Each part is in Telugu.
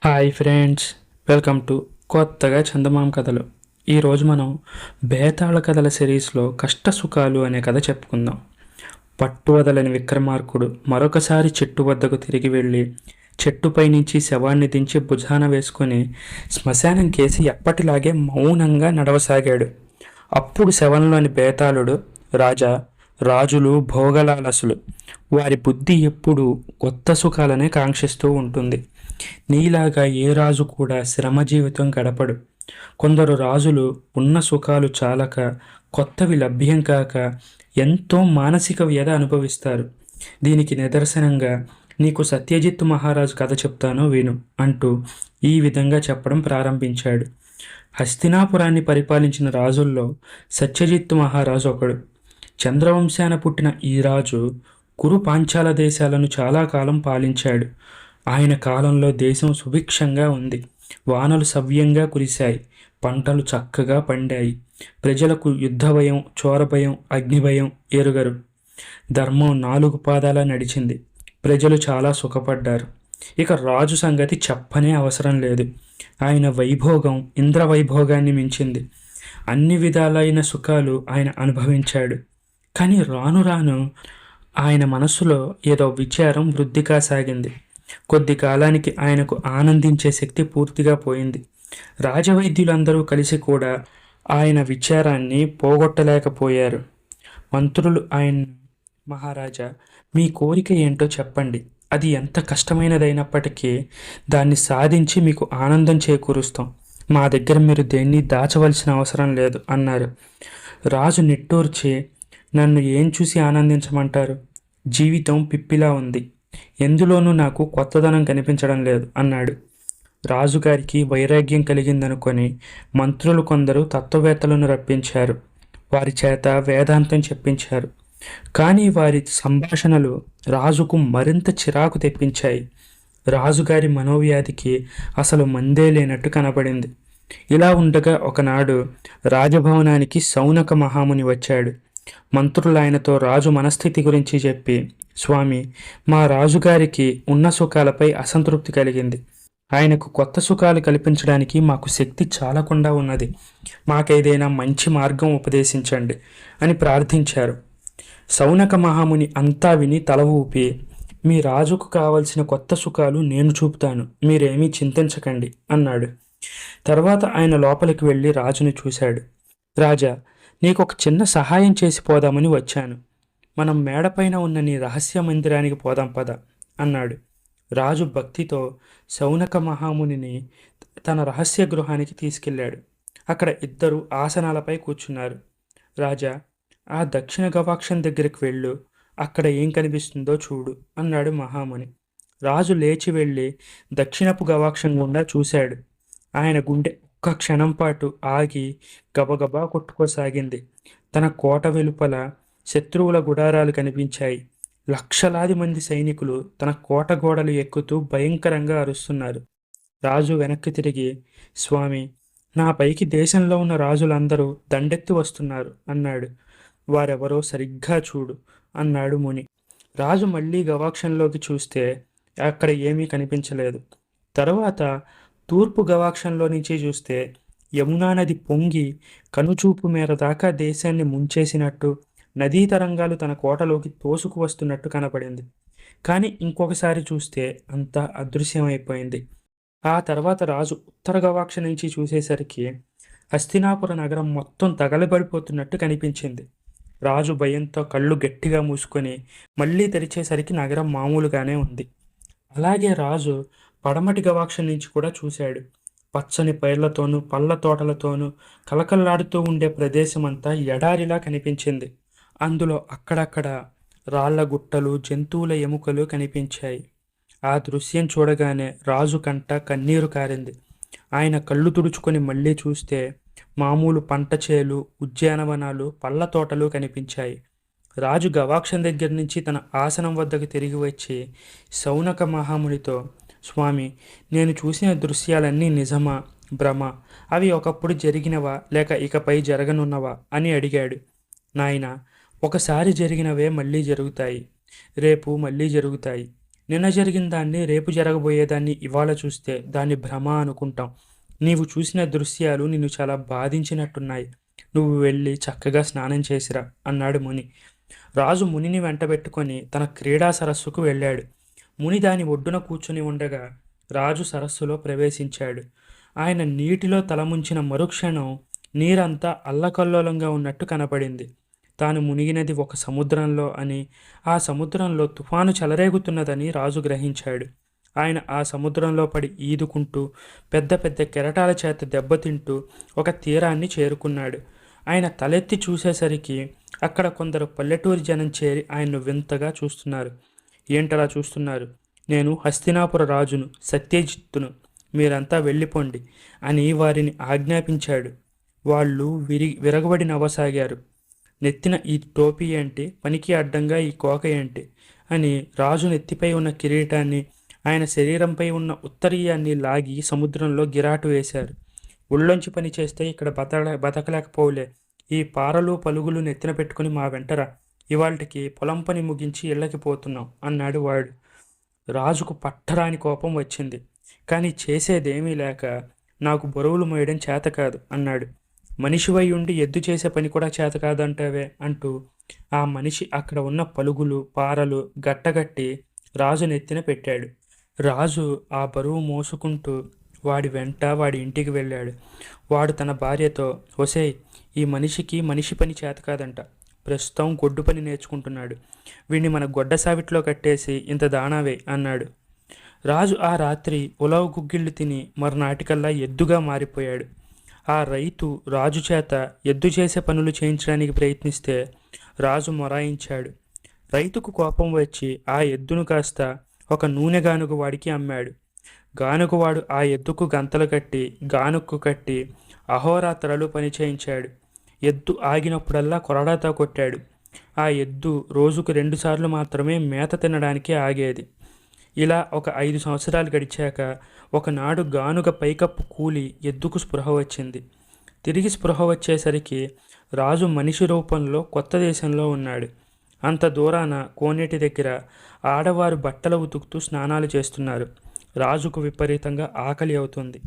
హాయ్ ఫ్రెండ్స్, వెల్కమ్ టు కొత్తగా చందమామ కథలు. ఈరోజు మనం బేతాళ కథల సిరీస్లో కష్ట సుఖాలు అనే కథ చెప్పుకుందాం. పట్టు వదలని విక్రమార్కుడు మరొకసారి చెట్టు వద్దకు తిరిగి వెళ్ళి చెట్టుపై నుంచి శవాన్ని దించి భుజాన వేసుకుని శ్మశానం కేసి ఎప్పటిలాగే మౌనంగా నడవసాగాడు. అప్పుడు శవంలోని బేతాళుడు, రాజా, రాజులు భోగలాలసులు, వారి బుద్ధి ఎప్పుడూ కొత్త సుఖాలనే కాంక్షిస్తూ ఉంటుంది. నీలాగా ఏ రాజు కూడా శ్రమ జీవితం గడపడు. కొందరు రాజులు ఉన్న సుఖాలు చాలక, కొత్తవి లభ్యం కాక ఎంతో మానసిక వ్యధ అనుభవిస్తారు. దీనికి నిదర్శనంగా నీకు సత్యజిత్తు మహారాజు కథ చెప్తాను విను అంటూ ఈ విధంగా చెప్పడం ప్రారంభించాడు. హస్తినాపురాన్ని పరిపాలించిన రాజుల్లో సత్యజిత్తు మహారాజు ఒకడు. చంద్రవంశాన పుట్టిన ఈ రాజు కురు పాంచాల దేశాలను చాలా కాలం పాలించాడు. ఆయన కాలంలో దేశం సుభిక్షంగా ఉంది. వానలు సవ్యంగా కురిశాయి. పంటలు చక్కగా పండాయి. ప్రజలకు యుద్ధ భయం, చోర భయం, అగ్ని భయం ఎరుగరు. ధర్మం నాలుగు పాదాల నడిచింది. ప్రజలు చాలా సుఖపడ్డారు. ఇక రాజు సంగతి చెప్పనే అవసరం లేదు. ఆయన వైభోగం ఇంద్ర వైభోగాన్ని మించింది. అన్ని విధాలైన సుఖాలు ఆయన అనుభవించాడు. కానీ రాను రాను ఆయన మనస్సులో ఏదో విచారం వృద్ధి కాసాగింది. కొద్ది కాలానికి ఆయనకు ఆనందించే శక్తి పూర్తిగా పోయింది. రాజవైద్యులందరూ కలిసి కూడా ఆయన విచారాన్ని పోగొట్టలేకపోయారు. మంత్రులు ఆయన, మహారాజా, మీ కోరిక ఏంటో చెప్పండి. అది ఎంత కష్టమైనదైనప్పటికీ దాన్ని సాధించి మీకు ఆనందం చేకూరుస్తాం. మా దగ్గర మీరు దేన్ని దాచవలసిన అవసరం లేదు అన్నారు. రాజు నిట్టూర్చి, నన్ను ఏం చూసి ఆనందించమంటారు? జీవితం పిప్పిలా ఉంది. ఎందులోనూ నాకు కొత్తదనం కనిపించడం లేదు అన్నాడు. రాజుగారికి వైరాగ్యం కలిగిందనుకొని మంత్రులు కొందరు తత్వవేత్తలను రప్పించారు. వారి చేత వేదాంతం చెప్పించారు. కానీ వారి సంభాషణలు రాజుకు మరింత చిరాకు తెప్పించాయి. రాజుగారి మనోవ్యాధికి అసలు మందే లేనట్టు కనబడింది. ఇలా ఉండగా ఒకనాడు రాజభవనానికి శౌనక మహాముని వచ్చాడు. మంత్రులు ఆయనతో రాజు మనస్థితి గురించి చెప్పి, స్వామి, మా రాజుగారికి ఉన్న సుఖాలపై అసంతృప్తి కలిగింది. ఆయనకు కొత్త సుఖాలు కల్పించడానికి మాకు శక్తి చాలకుండా ఉన్నది. మాకేదైనా మంచి మార్గం ఉపదేశించండి అని ప్రార్థించారు. శౌనక మహాముని అంతా విని తల ఊపి, మీ రాజుకు కావలసిన కొత్త సుఖాలు నేను చూపుతాను, మీరేమీ చింతించకండి అన్నాడు. తర్వాత ఆయన లోపలికి వెళ్ళి రాజుని చూశాడు. రాజా, నీకు ఒక చిన్న సహాయం చేసి పోదామని వచ్చాను. మనం మేడపైన ఉన్న నీ రహస్య మందిరానికి పోదాం పద అన్నాడు. రాజు భక్తితో శౌనక మహామునిని తన రహస్య గృహానికి తీసుకెళ్ళాడు. అక్కడ ఇద్దరు ఆసనాలపై కూర్చున్నారు. రాజా, ఆ దక్షిణ గవాక్షం దగ్గరికి వెళ్ళు, అక్కడ ఏం కనిపిస్తుందో చూడు అన్నాడు మహాముని. రాజు లేచి వెళ్ళి దక్షిణపు గవాక్షం గుండా చూశాడు. ఆయన గుండె ఒక్క క్షణం పాటు ఆగి గబగబా కొట్టుకోసాగింది. తన కోట వెలుపల శత్రువుల గుడారాలు కనిపించాయి. లక్షలాది మంది సైనికులు తన కోట గోడలు ఎక్కుతూ భయంకరంగా అరుస్తున్నారు. రాజు వెనక్కి తిరిగి, స్వామి, నా పైకి దేశంలో ఉన్న రాజులందరూ దండెత్తి వస్తున్నారు అన్నాడు. వారెవరో సరిగ్గా చూడు అన్నాడు ముని. రాజు మళ్ళీ గవాక్షంలోకి చూస్తే అక్కడ ఏమీ కనిపించలేదు. తరువాత తూర్పు గవాక్షంలో నుంచి చూస్తే యమునా నది పొంగి కనుచూపు మేర దాకా దేశాన్ని ముంచేసినట్టు, నదీ తరంగాలు తన కోటలోకి తోసుకు వస్తున్నట్టు కనపడింది. కానీ ఇంకొకసారి చూస్తే అంతా అదృశ్యమైపోయింది. ఆ తర్వాత రాజు ఉత్తర గవాక్ష నుంచి చూసేసరికి హస్తినాపుర నగరం మొత్తం తగలబడిపోతున్నట్టు కనిపించింది. రాజు భయంతో కళ్ళు గట్టిగా మూసుకొని మళ్ళీ తెరిచేసరికి నగరం మామూలుగానే ఉంది. అలాగే రాజు పడమటి గవాక్షం నుంచి కూడా చూశాడు. పచ్చని పైర్లతోనూ పళ్ళ తోటలతోనూ కలకల్లాడుతూ ఉండే ప్రదేశమంతా ఎడారిలా కనిపించింది. అందులో అక్కడక్కడ రాళ్ల గుట్టలు, జంతువుల ఎముకలు కనిపించాయి. ఆ దృశ్యం చూడగానే రాజు కంట కన్నీరు కారింది. ఆయన కళ్ళు తుడుచుకొని మళ్ళీ చూస్తే మామూలు పంట చేలు, ఉద్యానవనాలు, పళ్ళ తోటలు కనిపించాయి. రాజు గవాక్షం దగ్గర నుంచి తన ఆసనం వద్దకు తిరిగి వచ్చి శౌనక మహామునితో, స్వామి, నేను చూసిన దృశ్యాలన్నీ నిజమా, భ్రమ? అవి ఒకప్పుడు జరిగినవా లేక ఇకపై జరగనున్నవా అని అడిగాడు. నాయనా, ఒకసారి జరిగినవే మళ్ళీ జరుగుతాయి. రేపు మళ్ళీ జరుగుతాయి. నిన్న జరిగిన దాన్ని రేపు జరగబోయేదాన్ని ఇవాళ చూస్తే దాన్ని భ్రమ అనుకుంటాం. నీవు చూసిన దృశ్యాలు నిన్ను చాలా బాధించినట్టున్నాయి. నువ్వు వెళ్ళి చక్కగా స్నానం చేసిరా అన్నాడు ముని. రాజు మునిని వెంటబెట్టుకొని తన క్రీడా సరస్సుకు వెళ్ళాడు. ముని దాని ఒడ్డున కూర్చుని ఉండగా రాజు సరస్సులో ప్రవేశించాడు. ఆయన నీటిలో తలముంచిన మరుక్షణం నీరంతా అల్లకల్లోలంగా ఉన్నట్టు కనపడింది. తాను మునిగినది ఒక సముద్రంలో అని, ఆ సముద్రంలో తుఫాను చెలరేగుతున్నదని రాజు గ్రహించాడు. ఆయన ఆ సముద్రంలో పడి ఈదుకుంటూ పెద్ద పెద్ద కెరటాల చేత దెబ్బతింటూ ఒక తీరాన్ని చేరుకున్నాడు. ఆయన తలెత్తి చూసేసరికి అక్కడ కొందరు పల్లెటూరి జనం చేరి ఆయన్ను వింతగా చూస్తున్నారు. ఏంటలా చూస్తున్నారు? నేను హస్తినాపుర రాజును, సత్యజిత్తును, మీరంతా వెళ్ళిపోండి అని వారిని ఆజ్ఞాపించాడు. వాళ్ళు విరగబడి నవ్వసాగారు. నెత్తిన ఈ టోపీ ఏంటి, పనికి అడ్డంగా ఈ కోక ఏంటి అని రాజు నెత్తిపై ఉన్న కిరీటాన్ని, ఆయన శరీరంపై ఉన్న ఉత్తరీయాన్ని లాగి సముద్రంలో గిరాటు వేశారు. ఒళ్ళొంచి పని చేస్తే ఇక్కడ బతకలేకపోలే. ఈ పారలు పలుగులు నెత్తిన పెట్టుకుని మా వెంటరా, ఇవాళకి పొలం పని ముగించి ఇళ్ళకి పోతున్నాం అన్నాడు వాడు. రాజుకు పట్టరాని కోపం వచ్చింది. కానీ చేసేదేమీ లేక నాకు బరువులు మోయడం చేత కాదు అన్నాడు. మనిషివై ఉండి ఎద్దు చేసే పని కూడా చేత కాదంటావే అంటూ ఆ మనిషి అక్కడ ఉన్న పలుగులు పారలు గట్టగట్టి రాజు నెత్తిన పెట్టాడు. రాజు ఆ బరువు మోసుకుంటూ వాడి వెంట వాడి ఇంటికి వెళ్ళాడు. వాడు తన భార్యతో, ఒసేయ్, ఈ మనిషికి మనిషి పని చేత కాదంట, ప్రస్తుతం గొడ్డు పని నేర్చుకుంటున్నాడు. వీడిని మన గొడ్డ సావిట్లో కట్టేసి ఇంత దాణావే అన్నాడు. రాజు ఆ రాత్రి ఉలవ గుగ్గిళ్ళు తిని మరునాటికల్లా ఎద్దుగా మారిపోయాడు. ఆ రైతు రాజు చేత ఎద్దు చేసే పనులు చేయించడానికి ప్రయత్నిస్తే రాజు మొరాయించాడు. రైతుకు కోపం వచ్చి ఆ ఎద్దును కాస్త ఒక నూనె గానుగ వాడికి అమ్మాడు. గానుగవాడు ఆ ఎద్దుకు గంతలు కట్టి గానుక్కు కట్టి అహోరాత్రాలు పని చేయించాడు. ఎద్దు ఆగినప్పుడల్లా కొరడాతో కొట్టాడు. ఆ ఎద్దు రోజుకు 2 సార్లు మాత్రమే మేత తినడానికి ఆగేది. ఇలా ఒక 5 సంవత్సరాలు గడిచాక ఒకనాడు గానుగ పైకప్పు కూలి ఎద్దుకు స్పృహ వచ్చింది. తిరిగి స్పృహ వచ్చేసరికి రాజు మనిషి రూపంలో కొత్త దేశంలో ఉన్నాడు. అంత దూరాన కోనేటి దగ్గర ఆడవారు బట్టలు ఉతుకుతూ స్నానాలు చేస్తున్నారు. రాజుకు విపరీతంగా ఆకలి అవుతుంది.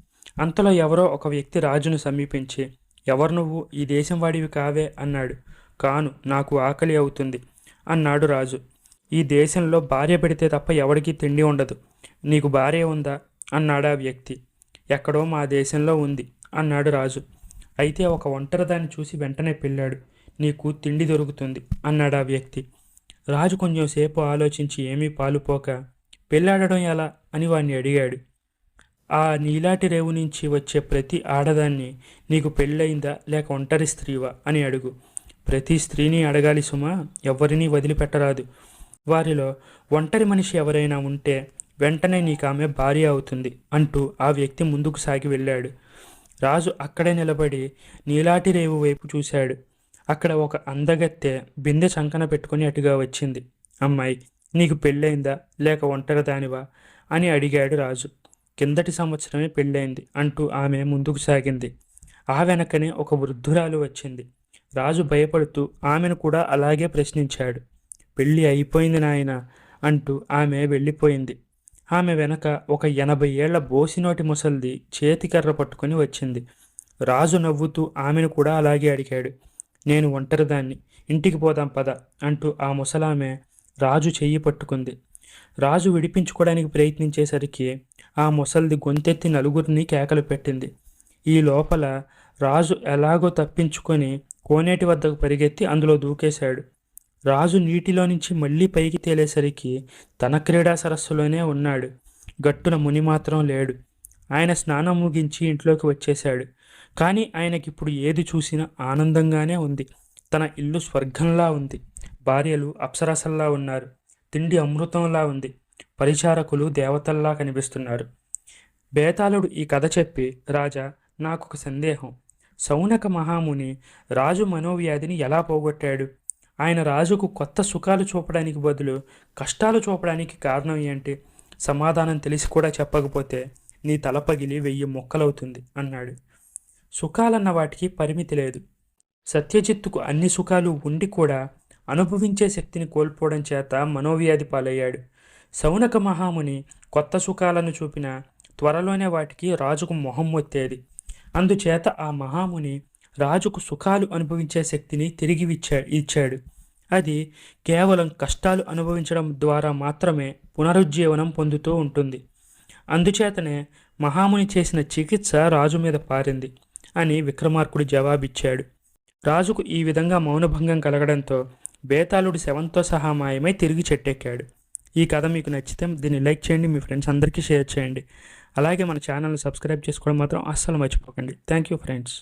అంతలో ఎవరో ఒక వ్యక్తి రాజును సమీపించి, ఎవరు నువ్వు, ఈ దేశం వాడివి కావే అన్నాడు. కాను, నాకు ఆకలి అవుతుంది అన్నాడు రాజు. ఈ దేశంలో భార్య పెడితే తప్ప ఎవడికి తిండి ఉండదు. నీకు భార్య ఉందా అన్నాడు ఆ వ్యక్తి. ఎక్కడో మా దేశంలో ఉంది అన్నాడు రాజు. అయితే ఒక ఒంటరిదాన్ని చూసి వెంటనే పెళ్ళాడు, నీకు తిండి దొరుకుతుంది అన్నాడు ఆ వ్యక్తి. రాజు కొంచెం సేపు ఆలోచించి ఏమీ పాలుపోక, పెళ్ళాడడం ఎలా అని వాణ్ణి అడిగాడు. ఆ నీలాటి రేవు నుంచి వచ్చే ప్రతి ఆడదాన్ని నీకు పెళ్ళయిందా లేక ఒంటరి స్త్రీవా అని అడుగు. ప్రతి స్త్రీని అడగాలి సుమా, ఎవరినీ వదిలిపెట్టరాదు. వారిలో ఒంటరి మనిషి ఎవరైనా ఉంటే వెంటనే నీకు ఆమె భార్య అవుతుంది అంటూ ఆ వ్యక్తి ముందుకు సాగి వెళ్ళాడు. రాజు అక్కడే నిలబడి నీలాటి రేవు వైపు చూశాడు. అక్కడ ఒక అందగత్తె బిందె చంకన పెట్టుకుని అటుగా వచ్చింది. అమ్మాయి, నీకు పెళ్ళైందా లేక ఒంటరి దానివా అని అడిగాడు రాజు. కిందటి సంవత్సరమే పెళ్ళైంది అంటూ ఆమె ముందుకు సాగింది. ఆ వెనకనే ఒక వృద్ధురాలు వచ్చింది. రాజు భయపడుతూ ఆమెను కూడా అలాగే ప్రశ్నించాడు. పెళ్ళి అయిపోయింది నాయన అంటూ ఆమె వెళ్ళిపోయింది. ఆమె వెనక ఒక 80 ఏళ్ల బోసినోటి ముసల్ది చేతికర్ర పట్టుకుని వచ్చింది. రాజు నవ్వుతూ ఆమెను కూడా అలాగే అడిగాడు. నేను ఒంటరిదాన్ని, ఇంటికి పోదాం పద అంటూ ఆ ముసలామె రాజు చెయ్యి పట్టుకుంది. రాజు విడిపించుకోవడానికి ప్రయత్నించేసరికి ఆ ముసల్ది గొంతెత్తి నలుగురిని కేకలు పెట్టింది. ఈ లోపల రాజు ఎలాగో తప్పించుకొని కోనేటి వద్దకు పరిగెత్తి అందులో దూకేశాడు. రాజు నీటిలో నుంచి మళ్ళీ పైకి తేలేసరికి తన క్రీడా సరస్సులోనే ఉన్నాడు. గట్టున ముని మాత్రం లేడు. ఆయన స్నానం ముగించి ఇంట్లోకి వచ్చేశాడు. కానీ ఆయనకిప్పుడు ఏది చూసినా ఆనందంగానే ఉంది. తన ఇల్లు స్వర్గంలా ఉంది. భార్యలు అప్సరసల్లా ఉన్నారు. తిండి అమృతంలా ఉంది. పరిచారకులు దేవతల్లా కనిపిస్తున్నారు. బేతాళుడు ఈ కథ చెప్పి, రాజా, నాకొక సందేహం. శౌనక మహాముని రాజు మనోవ్యాధిని ఎలా పోగొట్టాడు? ఆయన రాజుకు కొత్త సుఖాలు చూపడానికి బదులు కష్టాలు చూపడానికి కారణం ఏంటి? సమాధానం తెలిసి కూడా చెప్పకపోతే నీ తల పగిలి 1000 ముక్కలవుతుంది అన్నాడు. సుఖాలన్న వాటికి పరిమితి లేదు. సత్యజిత్తుకు అన్ని సుఖాలు ఉండి కూడా అనుభవించే శక్తిని కోల్పోవడం చేత మనోవ్యాధి పాలయ్యాడు. శౌనక మహాముని కొత్త సుఖాలను చూపిన త్వరలోనే వాటికి రాజుకు మొహం వచ్చేది. అందుచేత ఆ మహాముని రాజుకు సుఖాలు అనుభవించే శక్తిని తిరిగి ఇచ్చాడు. అది కేవలం కష్టాలు అనుభవించడం ద్వారా మాత్రమే పునరుజ్జీవనం పొందుతూ ఉంటుంది. అందుచేతనే మహాముని చేసిన చికిత్స రాజు మీద పారింది అని విక్రమార్కుడు జవాబిచ్చాడు. రాజుకు ఈ విధంగా మౌనభంగం కలగడంతో బేతాళుడు శవంతో సహా మాయమై తిరిగి చెట్టెక్కాడు. ఈ కథ మీకు నచ్చితే దీన్ని లైక్ చేయండి, మీ ఫ్రెండ్స్ అందరికీ షేర్ చేయండి. అలాగే మన ఛానల్ని సబ్స్క్రైబ్ చేసుకోవడం మాత్రం అస్సలు మర్చిపోకండి. Thank you friends.